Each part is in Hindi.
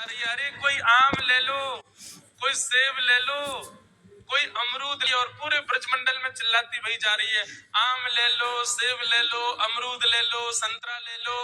अरे अरे कोई आम ले लो, कोई सेब ले लो, कोई अमरूद ले, और पूरे ब्रजमंडल में चिल्लाती भई जा रही है, आम ले लो, सेब ले लो, अमरूद ले लो, संतरा ले लो।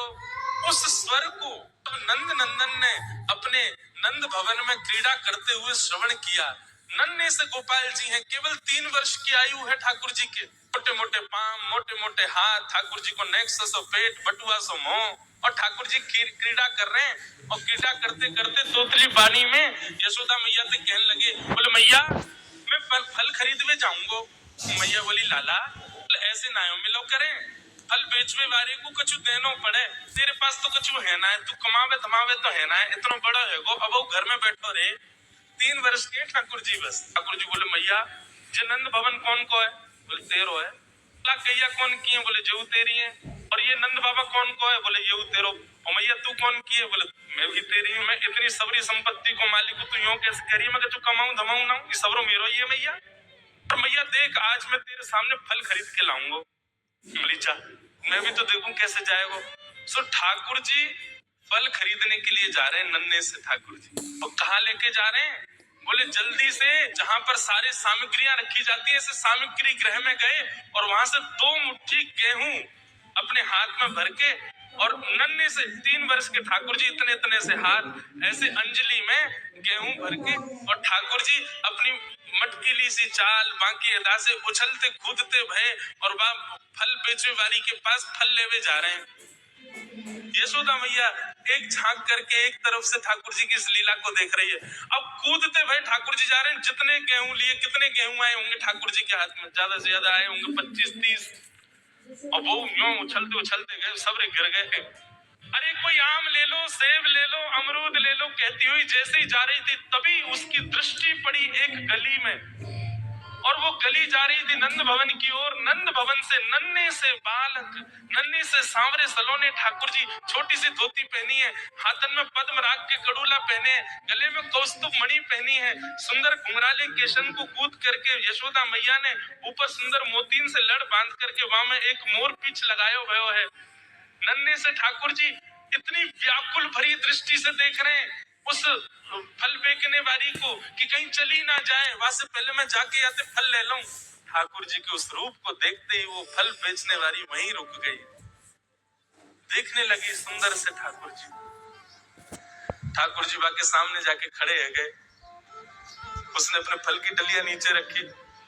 उस स्वर को नंद नंदन ने अपने नंद भवन में क्रीड़ा करते हुए श्रवण किया। नन्हे से गोपाल जी हैं, केवल 3 वर्ष की आयु है ठाकुर जी के। मोटे मोटे पांव, मोटे मोटे हाथ, ठाकुर जी को नेक्सा सो पेट, बटुआ सो मुंह, और ठाकुर जी क्रीड़ा कर रहे हैं। और क्रीड़ा करते करते तोतली पानी में यशोदा मैया से कहने लगे, बोले मैया मैं फल खरीदने जाऊंगा। मैया बोली लाला ऐसे ना मिलो करें, फल बेचवे वाले को कछु देनो पड़े, तेरे पास तो कछु है ना है, तू कमावे धमावे तो है ना है, इतना बड़ा है गो, अब वो घर में बैठो रे। 3 वर्ष के ठाकुर जी बस। ठाकुर जी बोले मैया जे नंद भवन कौन को है? बोले तेरो है। कैया कौन की है? बोले जेऊ तेरी है। और ये नंद बाबा कौन को है? बोले येऊ तेरो। और मैया तू कौन की है? बोले मैं भी तेरी हूँ। मैं इतनी सबरी संपत्ति को मालिक हूँ, तू यूं कैसे करी? मैं तू कमाऊं धमाऊं ना, ये सबरो मेरो ही है मैया। और मैया देख आज मैं तेरे सामने फल खरीद के लाऊंगा। बोली मैं भी तो देखूं कैसे जाएगा। सो ठाकुर जी फल खरीदने के लिए जा रहे हैं नन्हे से ठाकुर जी। और कहाँ लेके जा रहे हैं? बोले जल्दी से जहां पर सारे सामग्रियां रखी जाती है, ऐसे सामग्री गृह में गए और वहां से 2 मुट्ठी गेहूं अपने हाथ में भर के, और नन्हे से 3 वर्ष के ठाकुर जी इतने इतने से हाथ ऐसे अंजलि में गेहूं भर के, और ठाकुर जी अपनी मटकीली सी चाल बाकी अदा से उछलते कूदते भय और वह फल बेचने वाली के पास फल लेवे जा रहे हैं। यशोदा मैया एक झांक करके एक तरफ से ठाकुर जी की इस लीला को देख रही है। अब कूदते भाई ठाकुर जी जा रहे हैं, जितने गेहूं लिए, कितने गेहूं आए होंगे ठाकुर जी के हाथ में? ज्यादा से ज्यादा आए होंगे 25-30। और वो यूं उछलते उछलते गए, सब गिर गए। अरे कोई आम ले लो, सेब ले लो, अमरूद ले लो, कहती हुई जैसे ही जा रही थी तभी उसकी दृष्टि पड़ी एक गली में, और वो गली जा रही थी नंद भवन की ओर। नंद भवन से नन्हे से बालक, नन्हे से सांवरे सलोने ठाकुर जी, छोटी सी धोती पहनी है, हाथन में पद्म राग के कड़ूला पहने, गले में कौस्तुभ मणि पहनी है, सुंदर घुंघराले केशन को कूद करके यशोदा मैया ने ऊपर सुंदर मोतीन से लड़ बांध करके वहां में एक मोर पीछ लगायो भयो है। नन्हे से ठाकुर जी इतनी व्याकुल भरी दृष्टि से देख रहे हैं उस फल बेचने वाली को कि कहीं चली ना जाए, वहां से पहले मैं जाके आते फल ले लूं। ठाकुर जी के उस रूप को देखते ही वो फल बेचने वाली वहीं रुक गई, देखने लगी सुंदर से ठाकुर जी। ठाकुर जी बाके सामने जाके खड़े है गए, उसने अपने फल की डलिया नीचे रखी।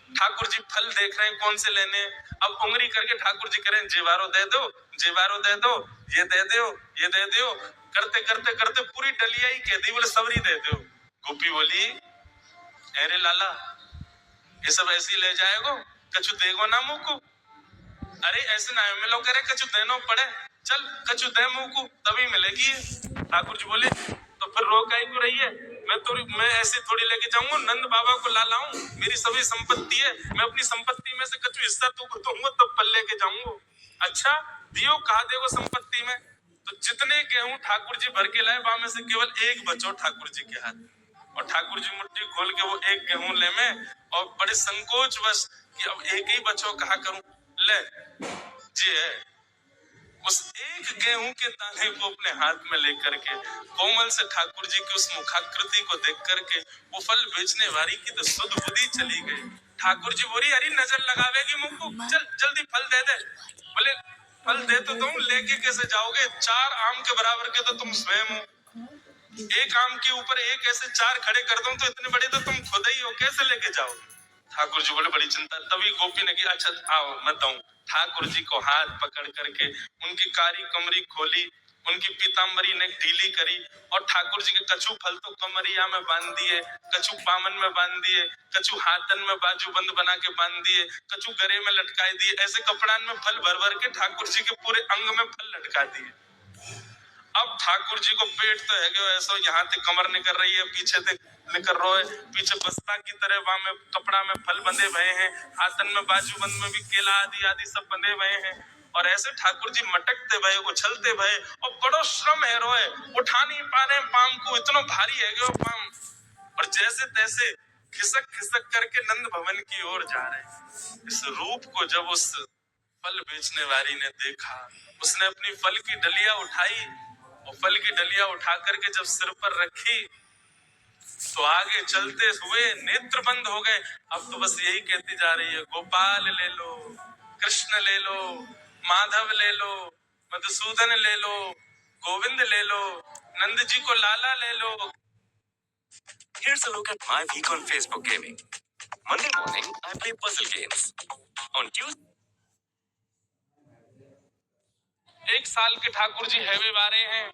ठाकुर जी फल देख रहे हैं कौन से लेने। अब उंगली करके ठाकुर जी करें जेवारो दे दो, जेवारो दे दो, ये दे दो, ये दे दो, करते करते करते पूरी डलिया ही कह दी, बोले सबरी दे दो। गोपी बोली अरे लाला ये सब ऐसे ही ले जाएगो, कछु देगो ना मुंह को? अरे ऐसे ना मिलो करे, कछु देनो पड़े, चल कछु दे मुंह को तभी मिलेगी। ठाकुर जी बोले तो फिर रोक आई को रही है, मैं ऐसे थोड़ी लेके जाऊंगा, नंद बाबा को ला लाऊं, मेरी सभी संपत्ति है, मैं अपनी संपत्ति में से कुछ हिस्सा तुमको दूंगा तब फल लेके जाऊंगा। अच्छा दियो, कहा देगो संपत्ति में? तो जितने गेहूं ठाकुर जी भर के लाए वहां में से केवल एक बचो ठाकुर जी के हाथ, और ठाकुर जी मुट्ठी खोल के वो एक गेहूं ले में, और बड़े संकोच वश कि अब एक ही बचो, कहा करूं, ले जी है। उस एक गेहूं के दाने को अपने हाथ में लेकर के कोमल से ठाकुर जी की उस मुखाकृति को देख करके वो फल बेचने वाली की तो सुध बुद्धि चली गई। ठाकुर जी बोली अरे नजर लगावेगी मुंह को, चल जल्दी फल दे दे। बोले फल दे तो तुम लेके कैसे जाओगे? 4 आम के बराबर के तो तुम स्वयं हो, एक आम के ऊपर एक ऐसे 4 खड़े कर दूं तो इतने बड़े तो तुम खुद ही हो, कैसे लेके जाओगे? ठाकुर जी बोले बड़ी चिंता। तभी गोपी ने कहा अच्छा आओ मैं दूं। ठाकुर जी को हाथ पकड़ करके उनकी कारी कमरी खोली, उनकी पीताम्बरी ने ढीली करी, और ठाकुर जी के कछु फल तो कमरिया में बांध दिए, कछु पामन में बांध दिए, कछु हाथन में बाजूबंद बना के बांध दिए, कछु गरे में लटकाए दिए, ऐसे कपड़ान में फल भर भर के ठाकुर जी के पूरे अंग में फल लटका दिए। अब ठाकुर जी को पेट तो है गयो ऐसा, यहाँ से कमर निकल रही है, पीछे से निकल रहा है, पीछे बस्ता की तरह वहां में कपड़ा में फल बंधे भये हैं, हाथन में बाजूबंद में भी केला आदि आदि सब बंधे भये हैं, और ऐसे ठाकुर जी मटकते भये, उछलते भये, और बड़ो श्रम है रोए, उठा नहीं पा रहे पाम को, इतना भारी है गयो पाम, और जैसे तैसे खिसक खिसक करके नंद भवन की ओर जा रहे हैं। इस रूप को जब उस फल बेचने वाली ने देखा, उसने अपनी फल की डलिया उठाई वो फल की डलिया उठा करके जब सिर पर रखी तो आगे चलते हुए नेत्र बंद हो गए। अब तो बस यही कहती जा रही है, गोपाल ले लो, कृष्ण ले लो, माधव ले लो, मधुसूदन ले लो, गोविंद ले लो, नंद जी को लाला ले लो। Here's a look at my week on Facebook gaming. Monday morning, I play puzzle games. On Tuesday, एक साल के ठाकुर जी हैवे बारे हैं,